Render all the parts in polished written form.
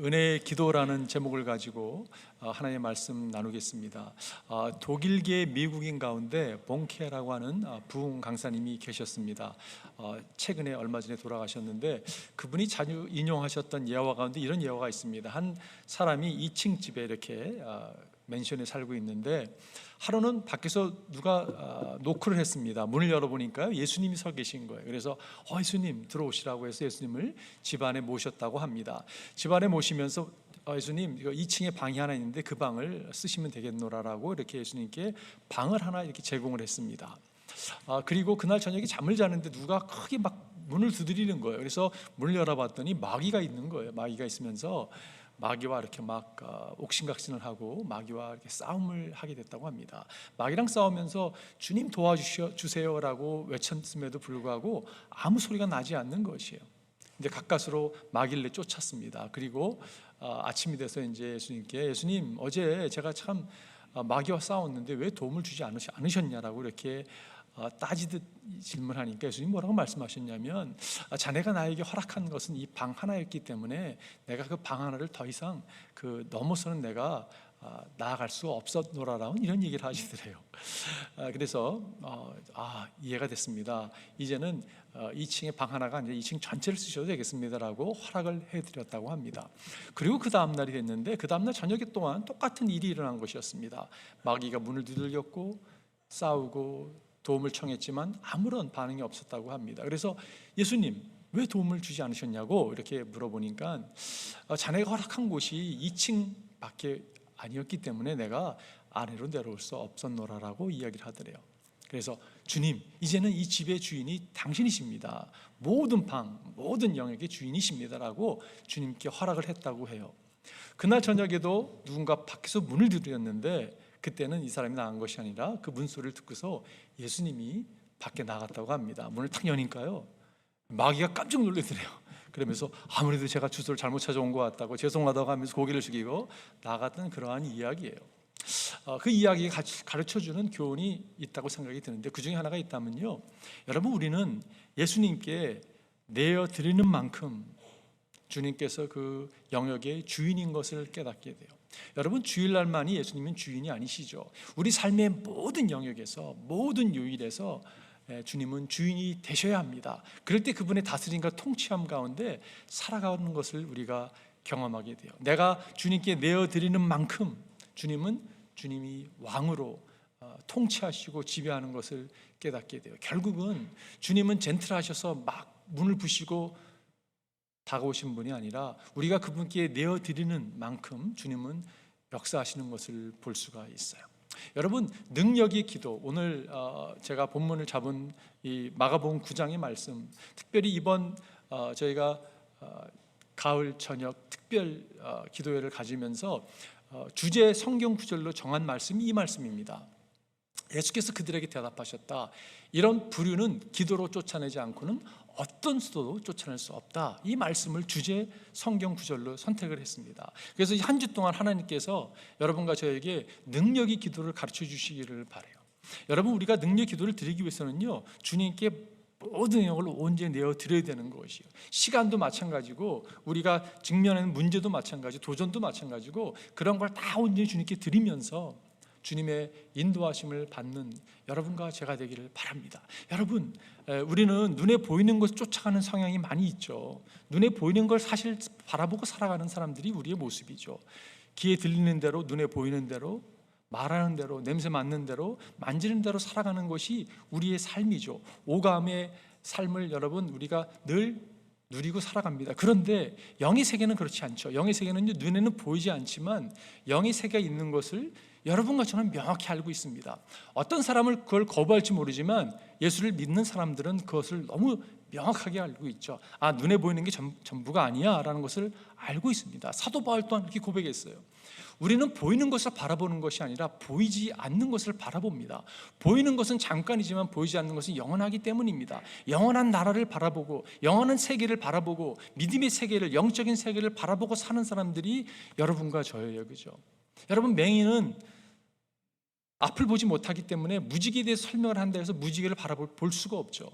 은혜의 기도라는 제목을 가지고 하나님의 말씀 나누겠습니다. 독일계 미국인 가운데 봉케라고 하는 부흥 강사님이 계셨습니다. 최근에 얼마 전에 돌아가셨는데 그분이 자주 인용하셨던 예화 가운데 이런 예화가 있습니다. 한 사람이 2층 집에 이렇게 맨션에 살고 있는데 하루는 밖에서 누가 노크를 했습니다. 문을 열어보니까 예수님이 서 계신 거예요. 그래서 예수님 들어오시라고 해서 예수님을 집 안에 모셨다고 합니다. 집 안에 모시면서 예수님, 이거 2층에 방이 하나 있는데 그 방을 쓰시면 되겠노라라고 이렇게 예수님께 방을 하나 이렇게 제공을 했습니다. 그리고 그날 저녁에 잠을 자는데 누가 크게 막 문을 두드리는 거예요. 그래서 문을 열어봤더니 마귀가 있는 거예요. 마귀가 있으면서 마귀와 이렇게 막 옥신각신을 하고 마귀와 이렇게 싸움을 하게 됐다고 합니다. 마귀랑 싸우면서 주님 도와주세요라고 외쳤음에도 불구하고 아무 소리가 나지 않는 것이에요. 근데 가까스로 마귀를 쫓았습니다. 그리고 아침이 돼서 이제 예수님 어제 제가 참 마귀와 싸웠는데 왜 도움을 주지 않으셨냐라고 이렇게 따지듯 질문하니까 예수님 뭐라고 말씀하셨냐면 자네가 나에게 허락한 것은 이 방 하나였기 때문에 내가 그 방 하나를 더 이상 넘어서는 내가 나아갈 수 없었노라라는 이런 얘기를 하시더래요. 그래서 이해가 됐습니다. 이제는 2층에 방 하나가 아니라 2층 전체를 쓰셔도 되겠습니다라고 허락을 해드렸다고 합니다. 그리고 그 다음날이 됐는데 그 다음날 저녁에 또한 똑같은 일이 일어난 것이었습니다. 마귀가 문을 두들겼고 싸우고 도움을 청했지만 아무런 반응이 없었다고 합니다. 그래서 예수님 왜 도움을 주지 않으셨냐고 이렇게 물어보니까 자네가 허락한 곳이 2층 밖에 아니었기 때문에 내가 아래로 내려올 수 없었노라라고 이야기를 하더래요. 그래서 주님 이제는 이 집의 주인이 당신이십니다. 모든 방 모든 영역의 주인이십니다라고 주님께 허락을 했다고 해요. 그날 저녁에도 누군가 밖에서 문을 두드렸는데 그때는 이 사람이 나간 것이 아니라 그 문소리를 듣고서 예수님이 밖에 나갔다고 합니다. 문을 탁 여니까요 마귀가 깜짝 놀라더래요. 그러면서 아무래도 제가 주소를 잘못 찾아온 것 같다고 죄송하다고 하면서 고개를 숙이고 나갔던 그러한 이야기예요. 그 이야기가 가르쳐주는 교훈이 있다고 생각이 드는데 그 중에 하나가 있다면요, 여러분 우리는 예수님께 내어드리는 만큼 주님께서 그 영역의 주인인 것을 깨닫게 돼요. 여러분 주일날만이 예수님은 주인이 아니시죠. 우리 삶의 모든 영역에서 모든 요일에서 주님은 주인이 되셔야 합니다. 그럴 때 그분의 다스림과 통치함 가운데 살아가는 것을 우리가 경험하게 돼요. 내가 주님께 내어드리는 만큼 주님이 왕으로 통치하시고 지배하는 것을 깨닫게 돼요. 결국은 주님은 젠틀하셔서 막 문을 부시고 다가오신 분이 아니라 우리가 그분께 내어드리는 만큼 주님은 역사하시는 것을 볼 수가 있어요. 여러분 능력의 기도, 오늘 제가 본문을 잡은 이 마가복음 9장의 말씀, 특별히 이번 저희가 가을 저녁 특별 기도회를 가지면서 주제 성경 구절로 정한 말씀이 이 말씀입니다. 예수께서 그들에게 대답하셨다. 이런 부류는 기도로 쫓아내지 않고는 어떤 수도도 쫓아낼 수 없다. 이 말씀을 주제 성경 구절로 선택을 했습니다. 그래서 한 주 동안 하나님께서 여러분과 저에게 능력의 기도를 가르쳐 주시기를 바라요. 여러분 우리가 능력 기도를 드리기 위해서는요 주님께 모든 영역을 온전히 내어드려야 되는 것이에요. 시간도 마찬가지고 우리가 직면하는 문제도 마찬가지, 도전도 마찬가지고 그런 걸 다 온전히 주님께 드리면서 주님의 인도하심을 받는 여러분과 제가 되기를 바랍니다. 여러분 우리는 눈에 보이는 것을 쫓아가는 성향이 많이 있죠. 눈에 보이는 걸 사실 바라보고 살아가는 사람들이 우리의 모습이죠. 귀에 들리는 대로, 눈에 보이는 대로, 말하는 대로, 냄새 맡는 대로, 만지는 대로 살아가는 것이 우리의 삶이죠. 오감의 삶을 여러분 우리가 늘 누리고 살아갑니다. 그런데 영의 세계는 그렇지 않죠. 영의 세계는 눈에는 보이지 않지만 영의 세계가 있는 것을 여러분과 저는 명확히 알고 있습니다. 어떤 사람을 그걸 거부할지 모르지만 예수를 믿는 사람들은 그것을 너무 명확하게 알고 있죠. 눈에 보이는 게 전부가 아니야 라는 것을 알고 있습니다. 사도 바울 또한 이렇게 고백했어요. 우리는 보이는 것을 바라보는 것이 아니라 보이지 않는 것을 바라봅니다. 보이는 것은 잠깐이지만 보이지 않는 것은 영원하기 때문입니다. 영원한 나라를 바라보고 영원한 세계를 바라보고 믿음의 세계를, 영적인 세계를 바라보고 사는 사람들이 여러분과 저예요. 그죠? 여러분 맹인은 앞을 보지 못하기 때문에 무지개에 대해서 설명을 한다 해서 무지개를 바라볼 수가 없죠.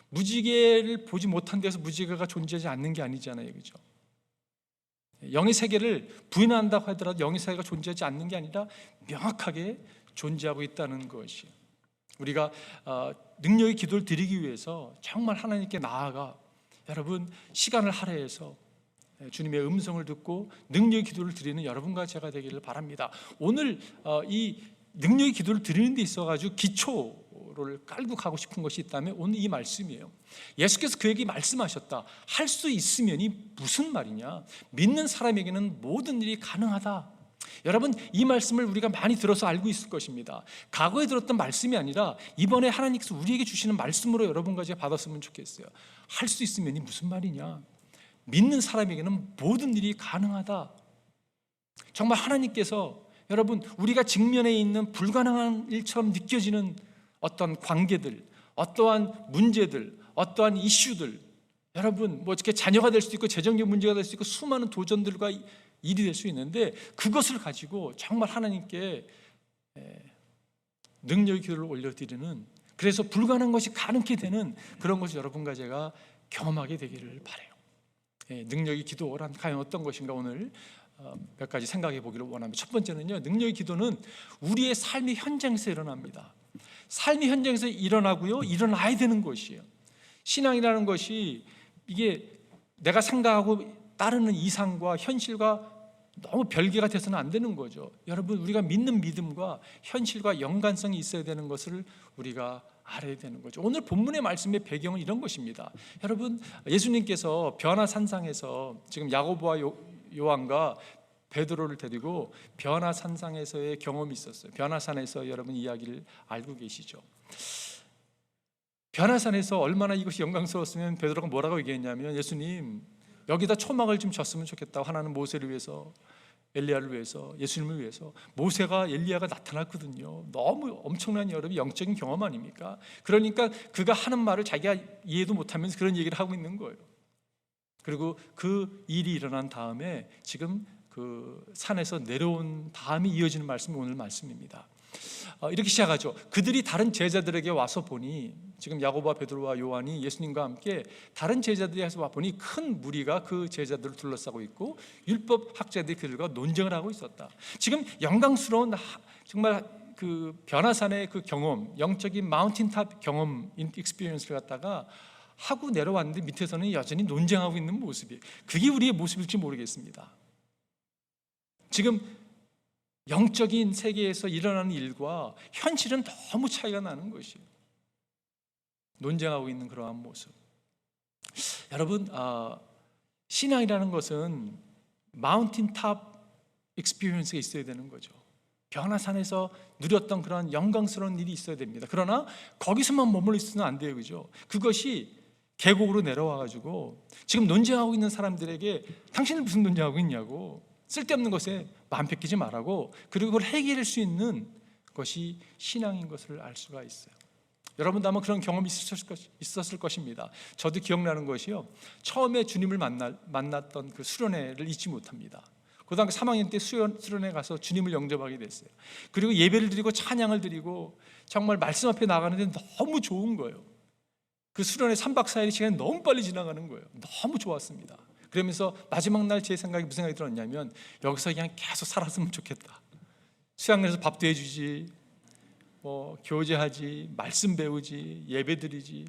무지개를 보지 못한 데서 무지개가 존재하지 않는 게 아니잖아요. 그죠? 영의 세계를 부인한다고 하더라도 영의 세계가 존재하지 않는 게 아니라 명확하게 존재하고 있다는 것이, 우리가 능력의 기도를 드리기 위해서 정말 하나님께 나아가 여러분 시간을 할애해서 주님의 음성을 듣고 능력의 기도를 드리는 여러분과 제가 되기를 바랍니다. 오늘 이 능력의 기도를 드리는 데 있어가지고 기초를 깔고 가고 싶은 것이 있다면 오늘 이 말씀이에요. 예수께서 그에게 말씀하셨다. 할 수 있으면이 무슨 말이냐? 믿는 사람에게는 모든 일이 가능하다. 여러분, 이 말씀을 우리가 많이 들어서 알고 있을 것입니다. 과거에 들었던 말씀이 아니라 이번에 하나님께서 우리에게 주시는 말씀으로 여러분과 제가 받았으면 좋겠어요. 할 수 있으면이 무슨 말이냐? 믿는 사람에게는 모든 일이 가능하다. 정말 하나님께서 여러분, 우리가 직면해 있는 불가능한 일처럼 느껴지는 어떤 관계들, 어떠한 문제들, 어떠한 이슈들, 여러분 뭐 어떻게 자녀가 될 수도 있고 재정적 문제가 될 수 있고 수많은 도전들과 일이 될 수 있는데 그것을 가지고 정말 하나님께 능력의 기도를 올려드리는, 그래서 불가능한 것이 가능케 되는 그런 것을 여러분과 제가 경험하게 되기를 바라요. 능력의 기도란 과연 어떤 것인가 오늘 몇 가지 생각해 보기를 원합니다. 첫 번째는요, 능력의 기도는 우리의 삶의 현장에서 일어납니다. 삶의 현장에서 일어나고요, 일어나야 되는 것이에요. 신앙이라는 것이 이게 내가 생각하고 따르는 이상과 현실과 너무 별개가 돼서는 안 되는 거죠. 여러분, 우리가 믿는 믿음과 현실과 연관성이 있어야 되는 것을 우리가 알아야 되는 거죠. 오늘 본문의 말씀의 배경은 이런 것입니다. 여러분, 예수님께서 변화산상에서 지금 야고보와 요한과 베드로를 데리고 변화산상에서의 경험이 있었어요. 변화산에서 여러분 이야기를 알고 계시죠. 변화산에서 얼마나 이것이 영광스러웠으면 베드로가 뭐라고 얘기했냐면, 예수님 여기다 초막을 좀 졌으면 좋겠다고. 하나는 모세를 위해서, 엘리야를 위해서, 예수님을 위해서. 모세가 엘리야가 나타났거든요. 너무 엄청난 여러분 영적인 경험 아닙니까? 그러니까 그가 하는 말을 자기가 이해도 못하면서 그런 얘기를 하고 있는 거예요. 그리고 그 일이 일어난 다음에 지금 그 산에서 내려온 다음에 이어지는 말씀이 오늘 말씀입니다. 이렇게 시작하죠. 그들이 다른 제자들에게 와서 보니, 지금 야고보와 베드로와 요한이 예수님과 함께 다른 제자들이 와서 보니 큰 무리가 그 제자들을 둘러싸고 있고 율법 학자들이 그들과 논쟁을 하고 있었다. 지금 영광스러운 정말 그 변화산의 그 경험, 영적인 마운틴탑 경험, 익스피리언스를 갖다가 하고 내려왔는데 밑에서는 여전히 논쟁하고 있는 모습이, 그게 우리의 모습일지 모르겠습니다. 지금 영적인 세계에서 일어나는 일과 현실은 너무 차이가 나는 것이에요. 논쟁하고 있는 그러한 모습. 여러분, 신앙이라는 것은 마운틴탑 익스피리언스가 있어야 되는 거죠. 변화산에서 누렸던 그런 영광스러운 일이 있어야 됩니다. 그러나 거기서만 머물러 있으면 안 돼요, 그죠? 그것이 계곡으로 내려와가지고 지금 논쟁하고 있는 사람들에게 당신은 무슨 논쟁하고 있냐고, 쓸데없는 것에 마음 뺏기지 말라고, 그리고 그걸 해결할 수 있는 것이 신앙인 것을 알 수가 있어요. 여러분도 아마 그런 경험이 있었을 것입니다. 저도 기억나는 것이요, 처음에 주님을 만났던 그 수련회를 잊지 못합니다. 고등학교 3학년 때 수련회 가서 주님을 영접하게 됐어요. 그리고 예배를 드리고 찬양을 드리고 정말 말씀 앞에 나가는데 너무 좋은 거예요. 그 수련회 3박 4일 시간이 너무 빨리 지나가는 거예요. 너무 좋았습니다. 그러면서 마지막 날 제 생각이 무슨 생각이 들었냐면, 여기서 그냥 계속 살았으면 좋겠다. 수양에서 밥도 해주지, 교제하지, 말씀 배우지, 예배 드리지.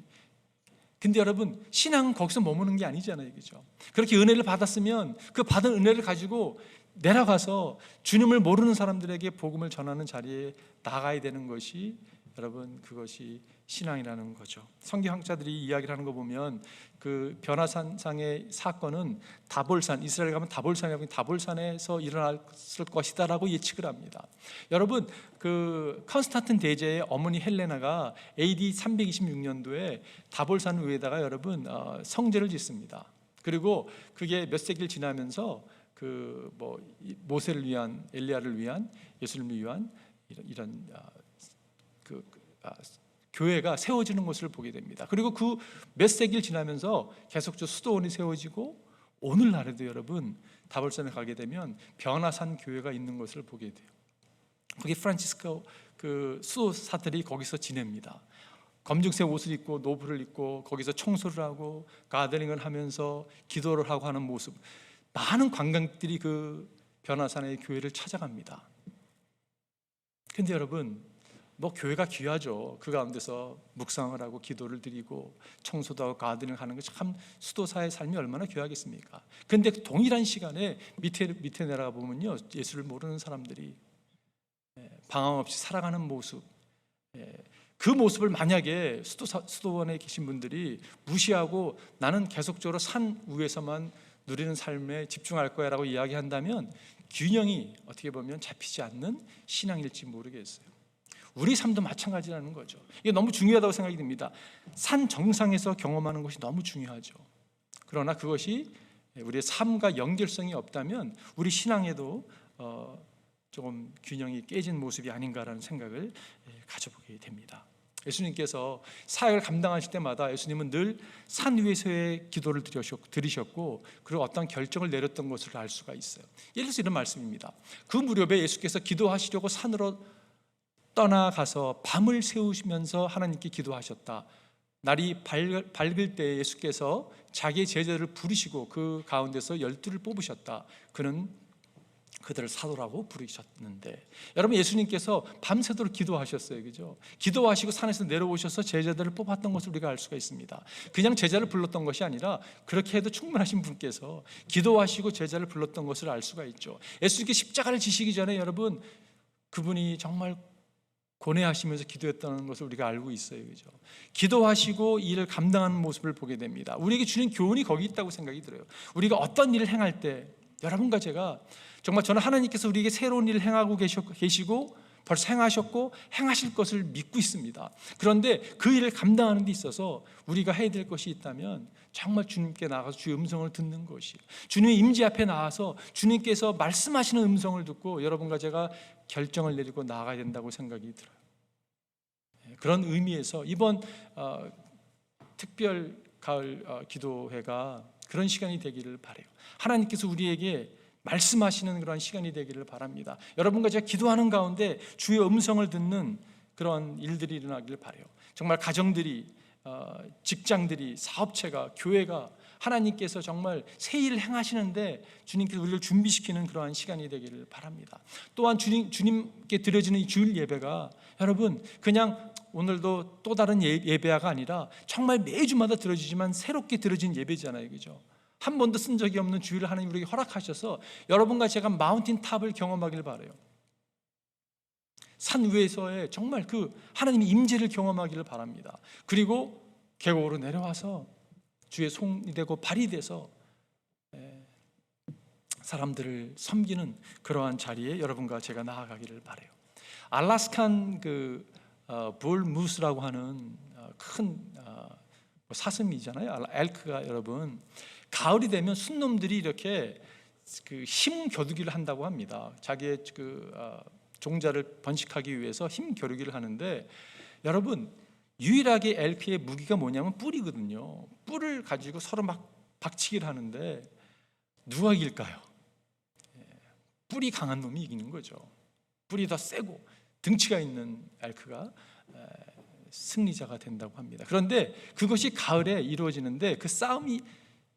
근데 여러분, 신앙은 거기서 머무는 게 아니잖아요, 그죠? 그렇게 은혜를 받았으면 그 받은 은혜를 가지고 내려가서 주님을 모르는 사람들에게 복음을 전하는 자리에 나가야 되는 것이, 여러분, 그것이 신앙이라는 거죠. 성경학자들이 이야기를 하는 거 보면 그 변화산상의 사건은 다볼산, 이스라엘 가면 다볼산이라고, 다볼산에서 일어났을 것이다라고 예측을 합니다. 여러분, 그 컨스탄틴 대제의 어머니 헬레나가 AD 326년도에 다볼산 위에다가 여러분 성전을 짓습니다. 그리고 그게 몇 세기를 지나면서 그 모세를 위한, 엘리야를 위한, 예수님을 위한 이런 교회가 세워지는 것을 보게 됩니다. 그리고 그 몇 세기를 지나면서 계속적으로 수도원이 세워지고 오늘날에도 여러분 다볼산에 가게 되면 변화산 교회가 있는 것을 보게 돼요. 거기 프란치스코 그 수도사들이 거기서 지냅니다. 검정색 옷을 입고 노브를 입고 거기서 청소를 하고 가더닝을 하면서 기도를 하고 하는 모습. 많은 관광객들이 그 변화산의 교회를 찾아갑니다. 근데 여러분, 뭐 교회가 귀하죠. 그 가운데서 묵상을 하고 기도를 드리고 청소도 하고 가드닝을 하는 게 참 수도사의 삶이 얼마나 귀하겠습니까? 근데 동일한 시간에 밑에 내려가 보면요, 예수를 모르는 사람들이 방황 없이 살아가는 모습, 그 모습을 만약에 수도원에 계신 분들이 무시하고 나는 계속적으로 산 위에서만 누리는 삶에 집중할 거야 라고 이야기한다면 균형이 어떻게 보면 잡히지 않는 신앙일지 모르겠어요. 우리 삶도 마찬가지라는 거죠. 이게 너무 중요하다고 생각이 듭니다. 산 정상에서 경험하는 것이 너무 중요하죠. 그러나 그것이 우리의 삶과 연결성이 없다면 우리 신앙에도 조금 균형이 깨진 모습이 아닌가라는 생각을 가져보게 됩니다. 예수님께서 사역을 감당하실 때마다 예수님은 늘 산 위에서의 기도를 들으셨고 그리고 어떤 결정을 내렸던 것을 알 수가 있어요. 예를 들어서 이런 말씀입니다. 그 무렵에 예수께서 기도하시려고 산으로 떠나가서 밤을 새우시면서 하나님께 기도하셨다. 날이 밝을 때 예수께서 자기의 제자들을 부르시고 그 가운데서 12를 뽑으셨다. 그는 그들을 사도라고 부르셨는데, 여러분, 예수님께서 밤새도록 기도하셨어요. 그죠? 기도하시고 산에서 내려오셔서 제자들을 뽑았던 것을 우리가 알 수가 있습니다. 그냥 제자를 불렀던 것이 아니라 그렇게 해도 충분하신 분께서 기도하시고 제자를 불렀던 것을 알 수가 있죠. 예수님께 십자가를 지시기 전에 여러분, 그분이 정말 고뇌하시면서 기도했다는 것을 우리가 알고 있어요. 그죠? 기도하시고 일을 감당하는 모습을 보게 됩니다. 우리에게 주는 교훈이 거기 있다고 생각이 들어요. 우리가 어떤 일을 행할 때, 여러분과 제가 정말 저는 하나님께서 우리에게 새로운 일을 행하고 계시고 벌써 행하셨고 행하실 것을 믿고 있습니다. 그런데 그 일을 감당하는 데 있어서 우리가 해야 될 것이 있다면 정말 주님께 나가서 주의 음성을 듣는 것이, 주님의 임재 앞에 나와서 주님께서 말씀하시는 음성을 듣고 여러분과 제가 결정을 내리고 나아가야 된다고 생각이 들어요. 그런 의미에서 이번 특별 가을 기도회가 그런 시간이 되기를 바라요. 하나님께서 우리에게 말씀하시는 그런 시간이 되기를 바랍니다. 여러분과 제가 기도하는 가운데 주의 음성을 듣는 그런 일들이 일어나기를 바라요. 정말 가정들이, 직장들이, 사업체가, 교회가 하나님께서 정말 새 일을 행하시는데 주님께서 우리를 준비시키는 그러한 시간이 되기를 바랍니다. 또한 주님께 드려지는 이 주일 예배가 여러분 그냥 오늘도 또 다른 예배가 아니라 정말 매주마다 들어지지만 새롭게 들어진 예배잖아요. 그죠? 한 번도 쓴 적이 없는 주일을 하나님 우리에게 허락하셔서 여러분과 제가 마운틴 탑을 경험하길 바라요. 산 위에서의 정말 그 하나님의 임재를 경험하기를 바랍니다. 그리고 계곡으로 내려와서 주의 손이 되고 발이 돼서 사람들을 섬기는 그러한 자리에 여러분과 제가 나아가기를 바라요. 알래스칸 볼무스라고 하는 큰 사슴이잖아요. 엘크가 여러분 가을이 되면 순놈들이 이렇게 힘 겨루기를 한다고 합니다. 자기의 종자를 번식하기 위해서 힘 겨루기를 하는데, 여러분 유일하게 엘크의 무기가 뭐냐면 뿔이거든요. 뿔을 가지고 서로 막 박치기를 하는데 누가 이길까요? 뿔이 강한 놈이 이기는 거죠. 뿔이 더 세고 등치가 있는 엘크가 승리자가 된다고 합니다. 그런데 그것이 가을에 이루어지는데 그 싸움이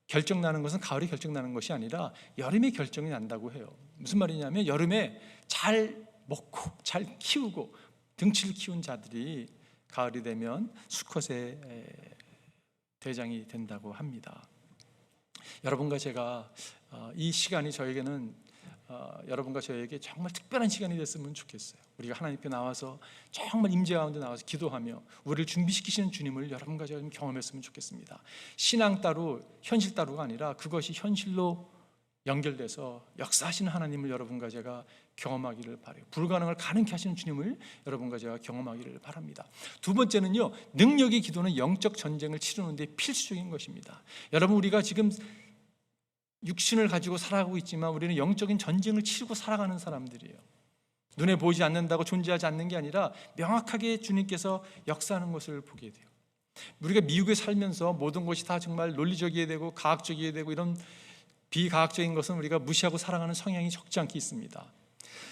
결정나는 것은 가을에 결정나는 것이 아니라 여름에 결정이 난다고 해요. 무슨 말이냐면 여름에 잘 먹고 잘 키우고 등치를 키운 자들이 가을이 되면 수컷의 대장이 된다고 합니다. 여러분과 제가 이 시간이 저에게는 여러분과 저에게 정말 특별한 시간이 됐으면 좋겠어요. 우리가 하나님께 나와서 정말 임재 가운데 나와서 기도하며 우리를 준비시키시는 주님을 여러분과 제가 좀 경험했으면 좋겠습니다. 신앙 따로 현실 따로가 아니라 그것이 현실로 연결돼서 역사하시는 하나님을 여러분과 제가 경험하기를 바라요. 불가능을 가능케 하시는 주님을 여러분과 제가 경험하기를 바랍니다. 두 번째는요, 능력의 기도는 영적 전쟁을 치르는 데 필수적인 것입니다. 여러분, 우리가 지금 육신을 가지고 살아가고 있지만 우리는 영적인 전쟁을 치르고 살아가는 사람들이에요. 눈에 보이지 않는다고 존재하지 않는 게 아니라 명확하게 주님께서 역사하는 것을 보게 돼요. 우리가 미국에 살면서 모든 것이 다 정말 논리적이어야 되고 과학적이어야 되고 이런 비과학적인 것은 우리가 무시하고 살아가는 성향이 적지 않게 있습니다.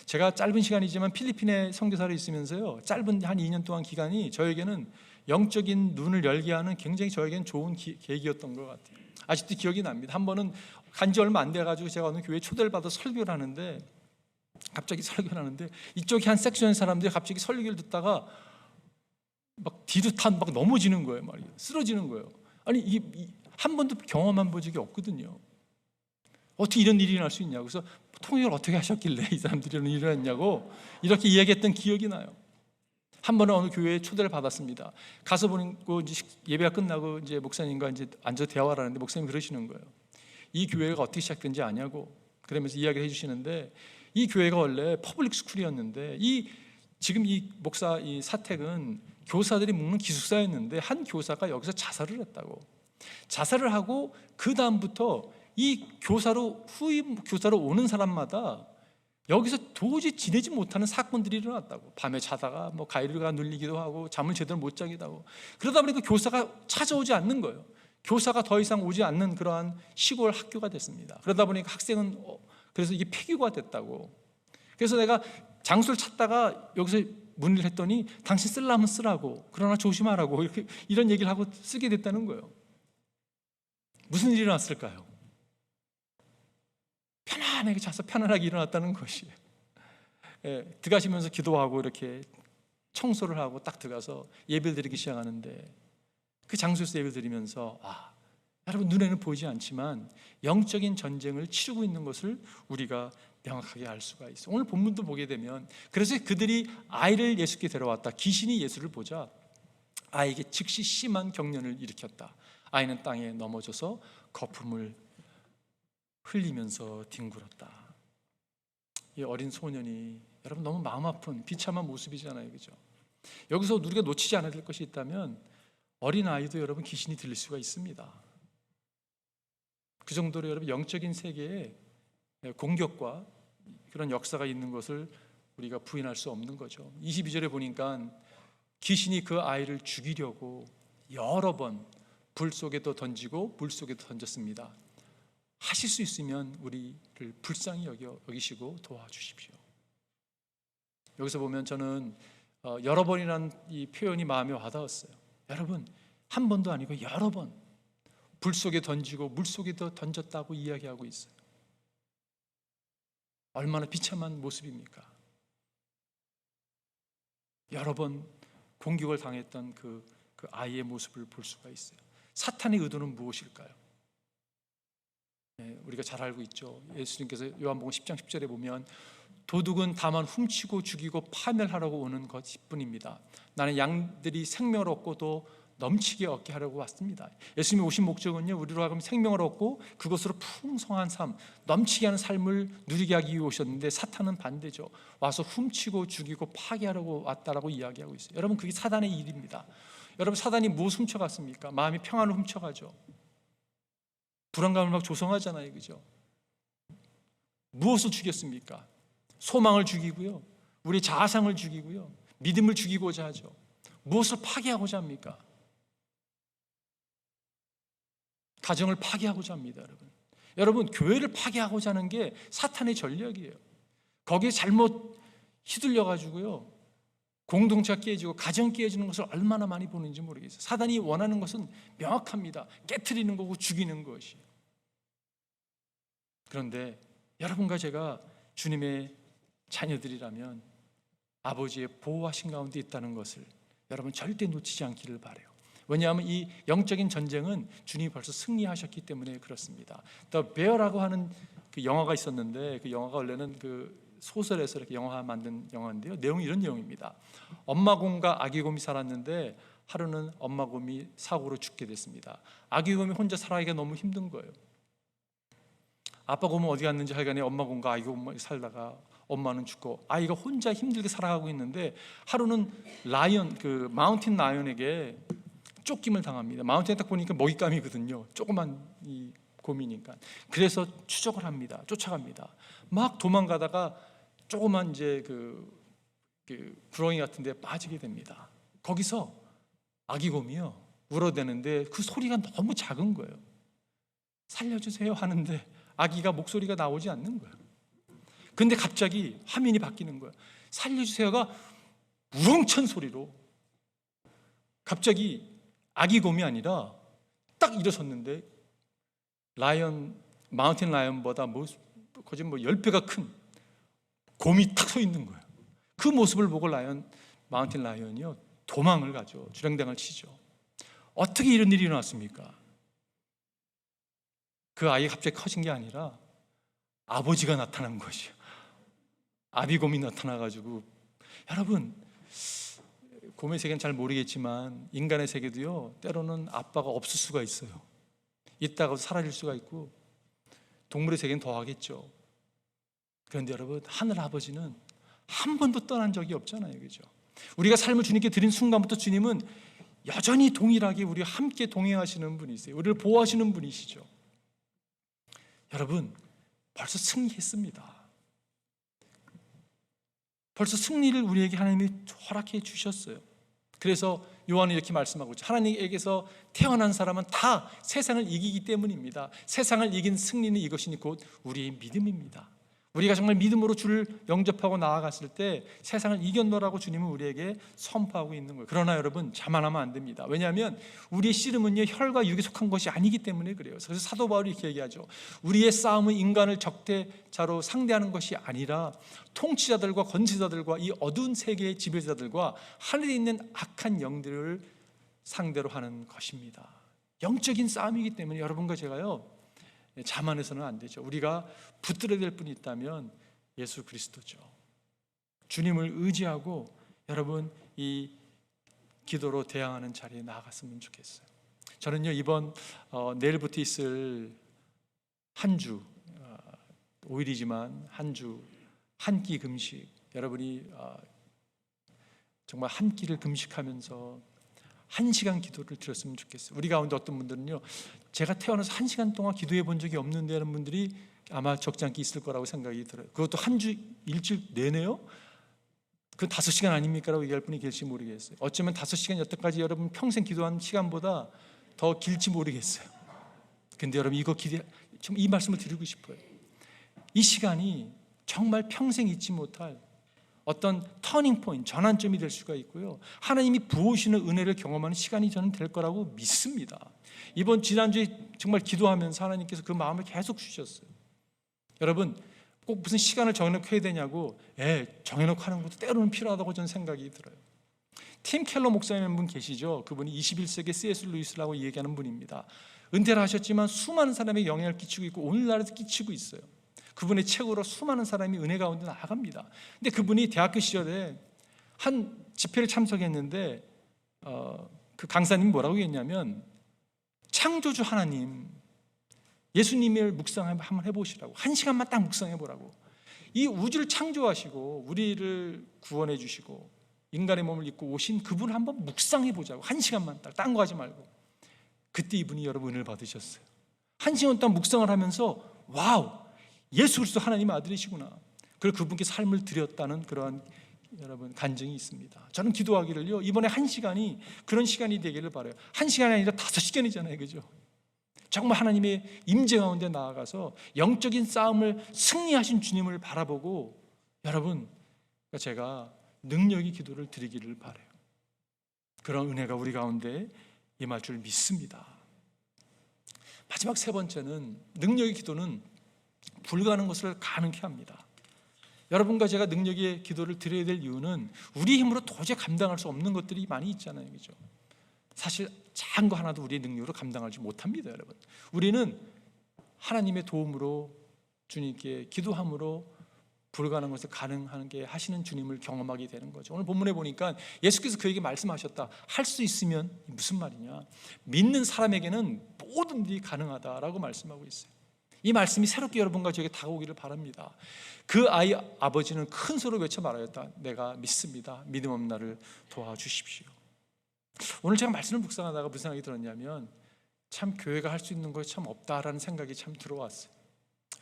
제가 짧은 시간이지만 필리핀에 선교사로 있으면서요, 짧은 한 2년 동안 기간이 저에게는 영적인 눈을 열게 하는 굉장히 저에게는 좋은 계기였던 것 같아요. 아직도 기억이 납니다. 한 번은 간지 얼마 안 돼가지고 제가 어느 교회 초대를 받아 설교를 하는데, 갑자기 설교를 하는데 이쪽에 한 섹션의 사람들이 갑자기 설교를 듣다가 막 디귿한 막 넘어지는 거예요. 말이에요. 쓰러지는 거예요. 아니 이게 한 번도 경험한 본 적이 없거든요. 어떻게 이런 일이 날 수 있냐고. 그래서 통역을 어떻게 하셨길래 이 사람들이 이런 일을 했냐고 이렇게 이야기했던 기억이 나요. 한 번은 어느 교회에 초대를 받았습니다. 가서 보니까 이제 예배가 끝나고 이제 목사님과 이제 앉아 대화를 하는데 목사님 그러시는 거예요. 이 교회가 어떻게 시작된지 아냐고. 그러면서 이야기를 해주시는데, 이 교회가 원래 퍼블릭 스쿨이었는데 지금 이 목사 이 사택은 교사들이 묵는 기숙사였는데 한 교사가 여기서 자살을 했다고. 자살을 하고 그 다음부터 이 후임 교사로 오는 사람마다 여기서 도저히 지내지 못하는 사건들이 일어났다고. 밤에 자다가 뭐 가위가 눌리기도 하고 잠을 제대로 못 자기도 하고, 그러다 보니까 교사가 찾아오지 않는 거예요. 교사가 더 이상 오지 않는 그러한 시골 학교가 됐습니다. 그러다 보니까 학생은 그래서 이게 폐교가 됐다고. 그래서 내가 장소를 찾다가 여기서 문의를 했더니 당신 쓰려면 쓰라고, 그러나 조심하라고, 이런 얘기를 하고 쓰게 됐다는 거예요. 무슨 일이 일어났을까요? 편안하게 자서 편안하게 일어났다는 것이에요. 들어가시면서 기도하고 이렇게 청소를 하고 딱 들어가서 예배를 드리기 시작하는데, 그 장소에서 예배를 드리면서 여러분 눈에는 보이지 않지만 영적인 전쟁을 치르고 있는 것을 우리가 명확하게 알 수가 있어요. 오늘 본문도 보게 되면, 그래서 그들이 아이를 예수께 데려왔다. 귀신이 예수를 보자 아이에게 즉시 심한 경련을 일으켰다. 아이는 땅에 넘어져서 거품을 흘리면서 뒹굴었다. 이 어린 소년이 여러분 너무 마음 아픈 비참한 모습이잖아요, 그죠? 여기서 우리가 놓치지 않아야 될 것이 있다면, 어린 아이도 여러분 귀신이 들릴 수가 있습니다. 그 정도로 여러분 영적인 세계에 공격과 그런 역사가 있는 것을 우리가 부인할 수 없는 거죠. 22절에 보니까 귀신이 그 아이를 죽이려고 여러 번 불 속에도 던지고 물 속에도 던졌습니다. 하실 수 있으면 우리를 불쌍히 여기시고 도와주십시오. 여기서 보면 저는 여러 번이라는 이 표현이 마음에 와닿았어요. 여러분, 한 번도 아니고 여러 번 불 속에 던지고 물 속에도 던졌다고 이야기하고 있어요. 얼마나 비참한 모습입니까? 여러 번 공격을 당했던 그 아이의 모습을 볼 수가 있어요. 사탄의 의도는 무엇일까요? 우리가 잘 알고 있죠. 예수님께서 요한복음 10장 10절에 보면, 도둑은 다만 훔치고 죽이고 파멸하려고 오는 것뿐입니다. 나는 양들이 생명을 얻고도 넘치게 얻게 하려고 왔습니다. 예수님이 오신 목적은요, 우리로 하여금 생명을 얻고 그것으로 풍성한 삶, 넘치게 하는 삶을 누리게 하기 위해 오셨는데, 사탄은 반대죠. 와서 훔치고 죽이고 파괴하려고 왔다라고 이야기하고 있어요. 여러분, 그게 사단의 일입니다. 여러분, 사단이 무엇을 훔쳐갔습니까? 마음의 평안을 훔쳐가죠. 불안감을 막 조성하잖아요, 그죠? 무엇을 죽였습니까? 소망을 죽이고요, 우리 자아상을 죽이고요, 믿음을 죽이고자 하죠. 무엇을 파괴하고자 합니까? 가정을 파괴하고자 합니다. 여러분, 교회를 파괴하고자 하는 게 사탄의 전략이에요. 거기에 잘못 휘둘려 가지고요, 공동체가 깨지고 가정 깨지는 것을 얼마나 많이 보는지 모르겠어요. 사단이 원하는 것은 명확합니다. 깨트리는 거고 죽이는 것이. 그런데 여러분과 제가 주님의 자녀들이라면 아버지의 보호하신 가운데 있다는 것을 여러분 절대 놓치지 않기를 바라요. 왜냐하면 이 영적인 전쟁은 주님이 벌써 승리하셨기 때문에 그렇습니다. The Bear라고 하는 그 영화가 있었는데, 그 영화가 원래는 그 소설에서 이렇게 영화 만든 영화인데요, 내용이 이런 내용입니다. 엄마 곰과 아기 곰이 살았는데 하루는 엄마 곰이 사고로 죽게 됐습니다. 아기 곰이 혼자 살아가기가 너무 힘든 거예요. 아빠 곰은 어디 갔는지 하여간에 엄마 곰과 아기 곰이 살다가 엄마는 죽고 아이가 혼자 힘들게 살아가고 있는데, 하루는 그 마운틴 라이언에게 쫓김을 당합니다. 마운틴에 딱 보니까 먹잇감이거든요. 조그만 이 곰이니까. 그래서 추적을 합니다. 쫓아갑니다. 막 도망가다가 조그만 이제 그 구렁이 같은 데 빠지게 됩니다. 거기서 아기 곰이요, 울어대는데 그 소리가 너무 작은 거예요. 살려주세요 하는데 아기가 목소리가 나오지 않는 거예요. 근데 갑자기 화면이 바뀌는 거예요. 살려주세요가 우렁찬 소리로 갑자기 아기 곰이 아니라 딱 일어섰는데, 라이언 마운틴 라이언보다 거짓 10배가 큰 곰이 탁 서 있는 거예요. 그 모습을 보고 마운틴 라이언이요 도망을 가죠. 주량당을 치죠. 어떻게 이런 일이 일어났습니까? 그 아이가 갑자기 커진 게 아니라 아버지가 나타난 것이에요. 아비곰이 나타나가지고, 여러분, 곰의 세계는 잘 모르겠지만 인간의 세계도요 때로는 아빠가 없을 수가 있어요. 있다가 사라질 수가 있고, 동물의 세계는 더 하겠죠. 그런데 여러분, 하늘 아버지는 한 번도 떠난 적이 없잖아요, 그죠? 우리가 삶을 주님께 드린 순간부터 주님은 여전히 동일하게 우리와 함께 동행하시는 분이세요. 우리를 보호하시는 분이시죠. 여러분, 벌써 승리했습니다. 벌써 승리를 우리에게 하나님이 허락해 주셨어요. 그래서 요한이 이렇게 말씀하고 있죠. 하나님에게서 태어난 사람은 다 세상을 이기기 때문입니다. 세상을 이긴 승리는 이것이니 곧 우리의 믿음입니다. 우리가 정말 믿음으로 주를 영접하고 나아갔을 때 세상을 이겨노라고 주님은 우리에게 선포하고 있는 거예요. 그러나 여러분, 자만하면 안 됩니다. 왜냐하면 우리의 씨름은요 혈과 육에 속한 것이 아니기 때문에 그래요. 그래서 사도 바울이 이렇게 얘기하죠. 우리의 싸움은 인간을 적대자로 상대하는 것이 아니라 통치자들과 권세자들과 이 어두운 세계의 지배자들과 하늘에 있는 악한 영들을 상대로 하는 것입니다. 영적인 싸움이기 때문에 여러분과 제가요 자만해서는 안 되죠. 우리가 붙들어야 될 분이 있다면 예수 그리스도죠. 주님을 의지하고 여러분 이 기도로 대항하는 자리에 나아갔으면 좋겠어요. 저는요 이번 내일부터 있을 한 주 5일이지만 한 주 한 끼 금식, 여러분이 정말 한 끼를 금식하면서 1시간 기도를 드렸으면 좋겠어요. 우리 가운데 어떤 분들은요 제가 태어나서 1시간 동안 기도해 본 적이 없는데 하는 분들이 아마 적지 않게 있을 거라고 생각이 들어요. 그것도 한 주 일주일 내내요? 그 5시간 아닙니까? 라고 얘기할 분이 계실지 모르겠어요. 어쩌면 5시간 여태까지 여러분 평생 기도한 시간보다 더 길지 모르겠어요. 근데 여러분 이 말씀을 드리고 싶어요. 이 시간이 정말 평생 잊지 못할 어떤 터닝 포인트, 전환점이 될 수가 있고요. 하나님이 부으시는 은혜를 경험하는 시간이 저는 될 거라고 믿습니다. 지난주에 정말 기도하면서 하나님께서 그 마음을 계속 주셨어요. 여러분, 꼭 무슨 시간을 정해놓고 해야 되냐고 정해놓고 하는 것도 때로는 필요하다고 저는 생각이 들어요. 팀 켈러 목사님 한 분 계시죠? 그분이 21세기 C.S. 루이스라고 얘기하는 분입니다. 은퇴를 하셨지만 수많은 사람에게 영향을 끼치고 있고 오늘날에도 끼치고 있어요. 그분의 책으로 수많은 사람이 은혜 가운데 나아갑니다. 근데 그분이 대학교 시절에 한 집회를 참석했는데 그 강사님이 뭐라고 했냐면 창조주 하나님, 예수님을 묵상 한번 해보시라고, 1시간만 딱 묵상해보라고. 이 우주를 창조하시고 우리를 구원해 주시고 인간의 몸을 입고 오신 그분을 한번 묵상해보자고, 1시간만 딱, 딴 거 하지 말고. 그때 이분이 여러분 은혜를 받으셨어요. 1시간 동안 묵상을 하면서 와우, 예수 그리스도 하나님의 아들이시구나. 그리고 그분께 삶을 드렸다는 그러한 여러분 간증이 있습니다. 저는 기도하기를요 이번에 1시간이 그런 시간이 되기를 바라요. 1시간이 아니라 5시간이잖아요, 그죠? 정말 하나님의 임재 가운데 나아가서 영적인 싸움을 승리하신 주님을 바라보고 여러분 제가 능력의 기도를 드리기를 바라요. 그런 은혜가 우리 가운데 임할 줄 믿습니다. 마지막 세 번째는 능력의 기도는 불가능한 것을 가능케 합니다. 여러분과 제가 능력의 기도를 드려야 될 이유는 우리 힘으로 도저히 감당할 수 없는 것들이 많이 있잖아요, 그죠? 사실 작은 거 하나도 우리의 능력으로 감당하지 못합니다, 여러분. 우리는 하나님의 도움으로 주님께 기도함으로 불가능한 것을 가능하게 하시는 주님을 경험하게 되는 거죠. 오늘 본문에 보니까 예수께서 그에게 말씀하셨다. 할 수 있으면, 무슨 말이냐? 믿는 사람에게는 모든 일이 가능하다라고 말씀하고 있어요. 이 말씀이 새롭게 여러분과 저에게 다가오기를 바랍니다. 그 아이 아버지는 큰 소리로 외쳐 말하였다. 내가 믿습니다. 믿음 없는 나를 도와주십시오. 오늘 제가 말씀을 묵상하다가 무슨 생각이 들었냐면 참 교회가 할 수 있는 것이 참 없다라는 생각이 참 들어왔어요.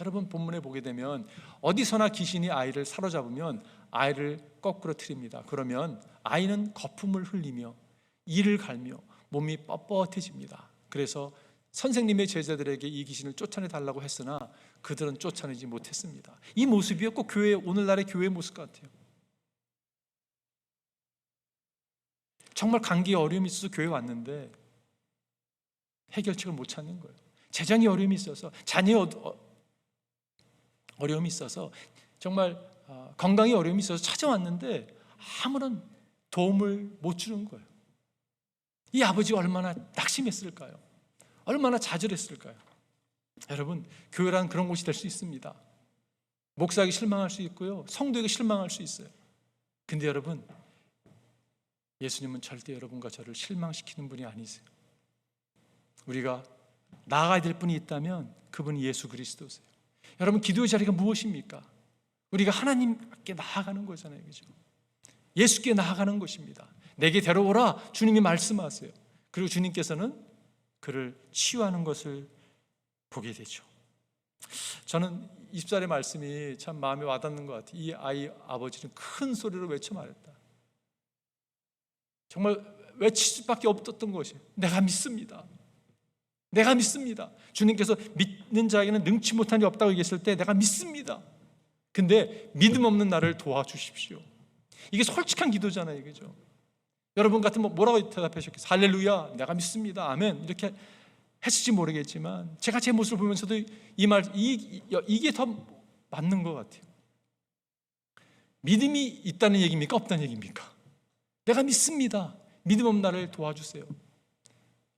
여러분 본문에 보게 되면 어디서나 귀신이 아이를 사로잡으면 아이를 거꾸로 틀입니다. 그러면 아이는 거품을 흘리며 이를 갈며 몸이 뻣뻣해집니다. 그래서 선생님의 제자들에게 이 귀신을 쫓아내달라고 했으나 그들은 쫓아내지 못했습니다. 이 모습이요 꼭 오늘날의 교회의 모습 같아요. 정말 감기에 어려움이 있어서 교회 왔는데 해결책을 못 찾는 거예요. 재정이 어려움이 있어서, 자녀 어려움이 있어서, 정말 건강에 어려움이 있어서 찾아왔는데 아무런 도움을 못 주는 거예요. 이 아버지가 얼마나 낙심했을까요? 얼마나 좌절했을까요? 여러분, 교회란 그런 곳이 될 수 있습니다. 목사에게 실망할 수 있고요, 성도에게 실망할 수 있어요. 근데 여러분, 예수님은 절대 여러분과 저를 실망시키는 분이 아니세요. 우리가 나아가야 될 분이 있다면 그분이 예수 그리스도세요. 여러분, 기도의 자리가 무엇입니까? 우리가 하나님께 나아가는 거잖아요, 그죠? 예수께 나아가는 것입니다. 내게 데려오라, 주님이 말씀하세요. 그리고 주님께서는 그를 치유하는 것을 보게 되죠. 저는 20살의 말씀이 참 마음에 와닿는 것 같아요. 이 아이 아버지는 큰 소리로 외쳐 말했다. 정말 외칠 수밖에 없었던 것이에요. 내가 믿습니다. 내가 믿습니다. 주님께서 믿는 자에게는 능치 못한 일 없다고 얘기했을 때 내가 믿습니다. 근데 믿음 없는 나를 도와주십시오. 이게 솔직한 기도잖아요, 그죠? 여러분 같으면 뭐라고 대답하셨겠어요? 할렐루야, 내가 믿습니다, 아멘, 이렇게 했을지 모르겠지만 제가 제 모습을 보면서도 이게 더 맞는 것 같아요. 믿음이 있다는 얘기입니까? 없다는 얘기입니까? 내가 믿습니다, 믿음 없는 나를 도와주세요.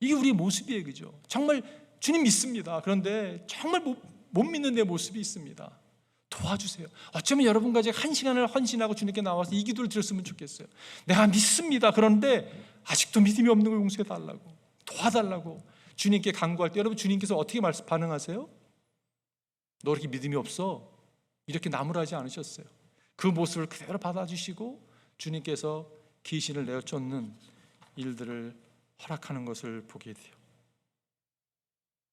이게 우리의 모습이에요, 그죠? 정말 주님 믿습니다. 그런데 정말 못 믿는 내 모습이 있습니다. 도와주세요. 어쩌면 여러분과 제가 1시간을 헌신하고 주님께 나와서 이 기도를 드렸으면 좋겠어요. 내가 믿습니다. 그런데 아직도 믿음이 없는 걸 용서해 달라고, 도와달라고 주님께 간구할 때 여러분, 주님께서 어떻게 반응하세요? 너 이렇게 믿음이 없어? 이렇게 나무라지 않으셨어요. 그 모습을 그대로 받아주시고 주님께서 귀신을 내어쫓는 일들을 허락하는 것을 보게 돼요.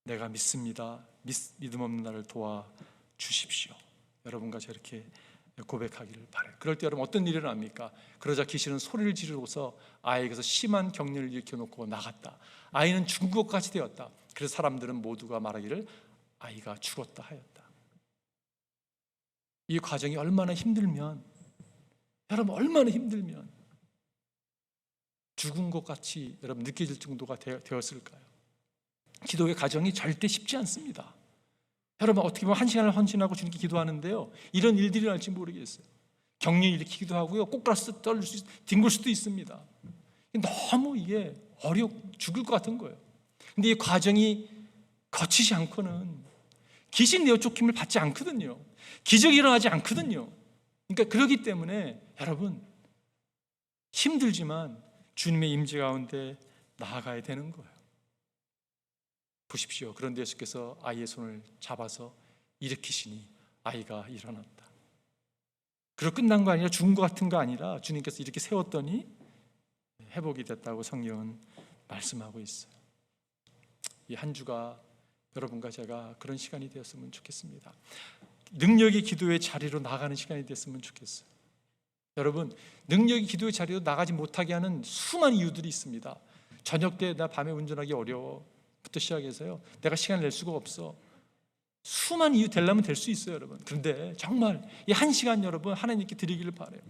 내가 믿습니다. 믿음 없는 나를 도와주십시오. 여러분과 저렇게 고백하기를 바라요. 그럴 때 여러분 어떤 일이 일어납니까? 그러자 귀신은 소리를 지르고서 아이에게서 심한 격리를 일으켜놓고 나갔다. 아이는 죽은 것 같이 되었다. 그래서 사람들은 모두가 말하기를 아이가 죽었다 하였다. 이 과정이 얼마나 힘들면, 여러분 얼마나 힘들면 죽은 것 같이 여러분 느껴질 정도가 되었을까요? 기도의 과정이 절대 쉽지 않습니다. 여러분 어떻게 보면 1시간을 헌신하고 주님께 기도하는데요, 이런 일들이 날지 모르겠어요. 격리 일으키기도 하고요, 꼬꾸라서 떨릴 수, 뒹굴 수도 있습니다. 너무 이게 죽을 것 같은 거예요. 근데 이 과정이 거치지 않고는 귀신 내어쫓김을 받지 않거든요. 기적이 일어나지 않거든요. 그러니까 그렇기 때문에 여러분 힘들지만 주님의 임재 가운데 나아가야 되는 거예요. 보십시오. 그런데 예수께서 아이의 손을 잡아서 일으키시니 아이가 일어났다. 그리고 끝난 거 아니라 죽은 것 같은 거 아니라 주님께서 이렇게 세웠더니 회복이 됐다고 성경은 말씀하고 있어요. 이 한 주가 여러분과 제가 그런 시간이 되었으면 좋겠습니다. 능력이 기도의 자리로 나가는 시간이 됐으면 좋겠어요. 여러분, 능력이 기도의 자리로 나가지 못하게 하는 수많은 이유들이 있습니다. 저녁 때 나 밤에 운전하기 어려워 부터 시작해서요, 내가 시간을 낼 수가 없어. 수많은 이유 되려면 될 수 있어요, 여러분. 그런데 정말 이 1시간 여러분 하나님께 드리기를 바라요.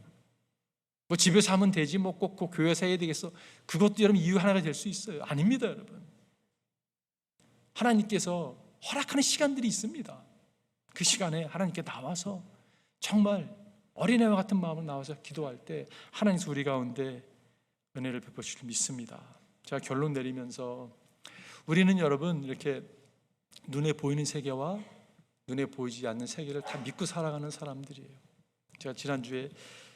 뭐 집에서 하면 되지, 뭐 꼭 교회에서 해야 되겠어. 그것도 여러분 이유 하나가 될 수 있어요. 아닙니다, 여러분. 하나님께서 허락하는 시간들이 있습니다. 그 시간에 하나님께 나와서 정말 어린애와 같은 마음으로 나와서 기도할 때 하나님께서 우리 가운데 은혜를 베푸실 줄 믿습니다. 제가 결론 내리면서 우리는 여러분 이렇게 눈에 보이는 세계와 눈에 보이지 않는 세계를 다 믿고 살아가는 사람들이에요. 제가 지난주에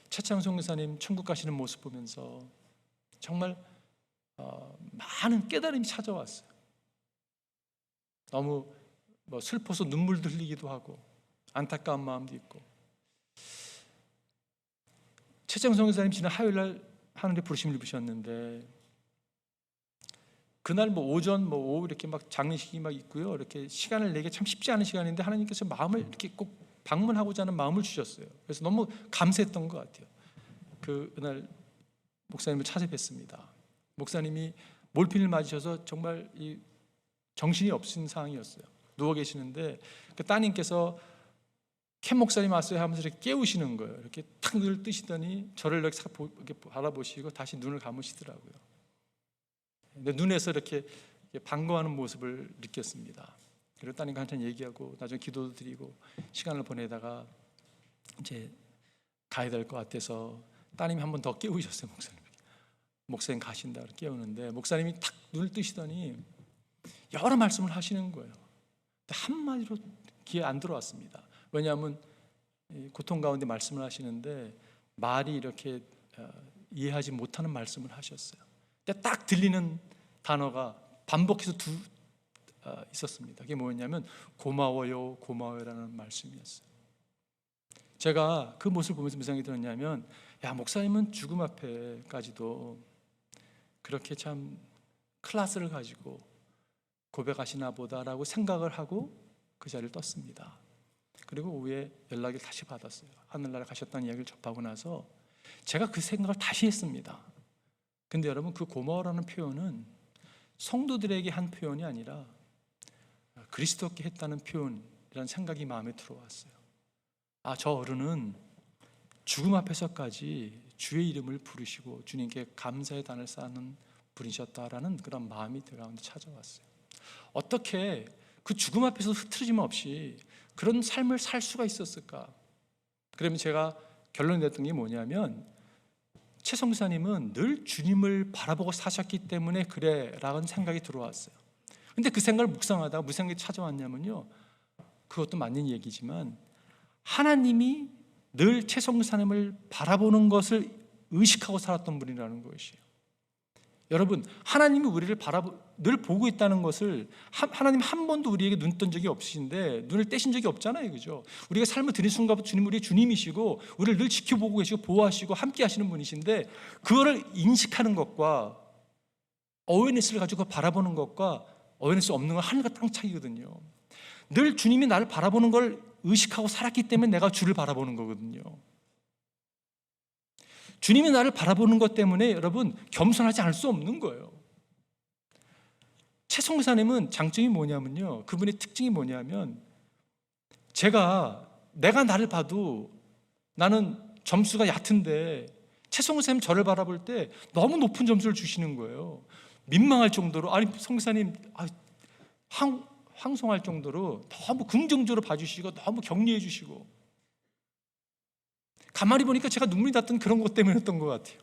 최창성 교사님 천국 가시는 모습 보면서 정말 많은 깨달음이 찾아왔어요. 너무 슬퍼서 눈물도 흘리기도 하고 안타까운 마음도 있고. 최창성 교사님 지난 화요일날 하늘의 부르심을 입으셨는데 그날 오전 오후 이렇게 막 장례식이 막 있고요. 이렇게 시간을 내기 참 쉽지 않은 시간인데 하나님께서 마음을 이렇게 꼭 방문하고자 하는 마음을 주셨어요. 그래서 너무 감사했던 것 같아요. 그날 목사님을 찾아뵀습니다. 목사님이 몰핀을 맞으셔서 정말 이 정신이 없으신 상황이었어요. 누워 계시는데 그 따님께서 캔 목사님 왔어요 하면서 이렇게 깨우시는 거예요. 이렇게 탁 눈을 뜨시더니 저를 이렇게 바라보시고 다시 눈을 감으시더라고요. 근데 눈에서 이렇게 반가워하는 모습을 느꼈습니다. 그리고 따님과 한참 얘기하고 나중에 기도도 드리고 시간을 보내다가 이제 가야 될 것 같아서 따님이 한 번 더 깨우셨어요. 목사님 가신다 그렇게 깨우는데 목사님이 탁 눈을 뜨시더니 여러 말씀을 하시는 거예요. 근데 한마디로 귀에 안 들어왔습니다. 왜냐하면 고통 가운데 말씀을 하시는데 말이 이렇게 이해하지 못하는 말씀을 하셨어요. 근데 딱 들리는 단어가 반복해서 있었습니다. 그게 뭐였냐면 고마워요, 고마워요라는 말씀이었어요. 제가 그 모습을 보면서 무슨 생각이 들었냐면, 야, 목사님은 죽음 앞에까지도 그렇게 참 클래스를 가지고 고백하시나 보다라고 생각을 하고 그 자리를 떴습니다. 그리고 오후에 연락을 다시 받았어요. 하늘나라 가셨다는 이야기를 접하고 나서 제가 그 생각을 다시 했습니다. 근데 여러분, 그 고마워라는 표현은 성도들에게 한 표현이 아니라 그리스도께 했다는 표현이라는 생각이 마음에 들어왔어요. 아, 저 어른은 죽음 앞에서까지 주의 이름을 부르시고 주님께 감사의 단을 쌓는 분이셨다라는 그런 마음이 제 가운데 찾아왔어요. 어떻게 그 죽음 앞에서 흐트러짐 없이 그런 삶을 살 수가 있었을까? 그러면 제가 결론이 됐던 게 뭐냐면, 최 성사님은 늘 주님을 바라보고 사셨기 때문에 그래라는 생각이 들어왔어요. 근데 그 생각을 묵상하다가 무슨 생각이 찾아왔냐면요, 그것도 맞는 얘기지만 하나님이 늘 최 성사님을 바라보는 것을 의식하고 살았던 분이라는 것이에요. 여러분, 하나님이 우리를 늘 보고 있다는 것을 하나님 한 번도 우리에게 눈 뜬 적이 없으신데 눈을 떼신 적이 없잖아요, 그죠? 우리가 삶을 드린 순간부터 주님, 우리 주님이시고 우리를 늘 지켜보고 계시고 보호하시고 함께 하시는 분이신데, 그거를 인식하는 것과 어웨니스를 가지고 바라보는 것과 어웨니스 없는 건 하늘과 땅 차이거든요. 늘 주님이 나를 바라보는 걸 의식하고 살았기 때문에 내가 주를 바라보는 거거든요. 주님이 나를 바라보는 것 때문에 여러분, 겸손하지 않을 수 없는 거예요. 최 성사님은 장점이 뭐냐면요, 그분의 특징이 뭐냐면, 내가 나를 봐도 나는 점수가 얕은데 최 성사님 저를 바라볼 때 너무 높은 점수를 주시는 거예요. 민망할 정도로, 아니 성사님 황송할 정도로 너무 긍정적으로 봐주시고 너무 격려해 주시고, 가만히 보니까 제가 눈물이 났던 그런 것 때문이었던 것 같아요.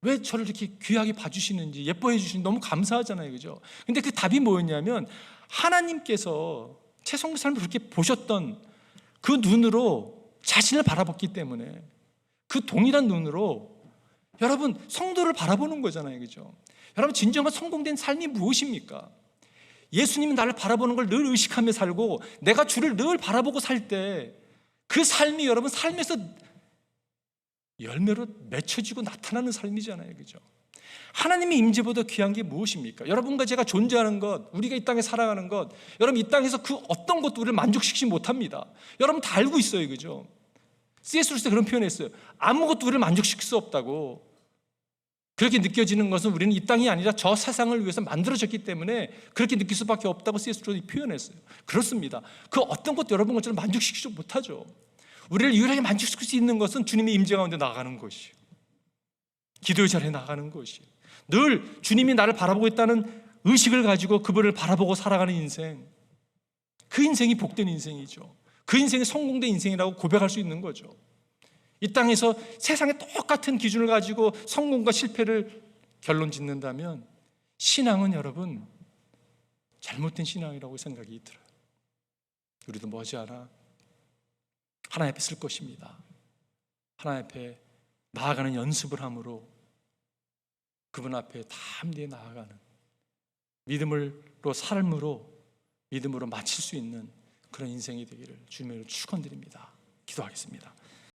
왜 저를 이렇게 귀하게 봐주시는지, 예뻐해 주시는지 너무 감사하잖아요, 그죠? 근데 그 답이 뭐였냐면, 하나님께서 최 성사님을 그렇게 보셨던 그 눈으로 자신을 바라봤기 때문에 그 동일한 눈으로 여러분 성도를 바라보는 거잖아요, 그죠? 여러분, 진정한 성공된 삶이 무엇입니까? 예수님이 나를 바라보는 걸 늘 의식하며 살고 내가 주를 늘 바라보고 살 때 그 삶이 여러분 삶에서 열매로 맺혀지고 나타나는 삶이잖아요, 그죠? 하나님의 임재보다 귀한 게 무엇입니까? 여러분과 제가 존재하는 것, 우리가 이 땅에 살아가는 것, 여러분 이 땅에서 그 어떤 것도 우리를 만족시키지 못합니다. 여러분 다 알고 있어요, 그죠? C.S. 루이스가 그런 표현했어요. 아무것도 우리를 만족시킬 수 없다고. 그렇게 느껴지는 것은 우리는 이 땅이 아니라 저 세상을 위해서 만들어졌기 때문에 그렇게 느낄 수밖에 없다고 C.S. 루이스가 표현했어요. 그렇습니다. 그 어떤 것도 여러분 것처럼 만족시키지 못하죠. 우리를 유일하게 만족시킬 수 있는 것은 주님의 임재 가운데 나가는 것이에요. 기도의 자리에 나가는 것이에요. 늘 주님이 나를 바라보고 있다는 의식을 가지고 그분을 바라보고 살아가는 인생, 그 인생이 복된 인생이죠. 그 인생이 성공된 인생이라고 고백할 수 있는 거죠. 이 땅에서 세상에 똑같은 기준을 가지고 성공과 실패를 결론 짓는다면 신앙은 여러분 잘못된 신앙이라고 생각이 들어요. 우리도 머지않아 하나님 앞에 쓸 것입니다. 하나님 앞에 나아가는 연습을 함으로 그분 앞에 담대히 나아가는 믿음으로 삶으로 믿음으로 마칠 수 있는 그런 인생이 되기를 주님으로 축원드립니다. 기도하겠습니다.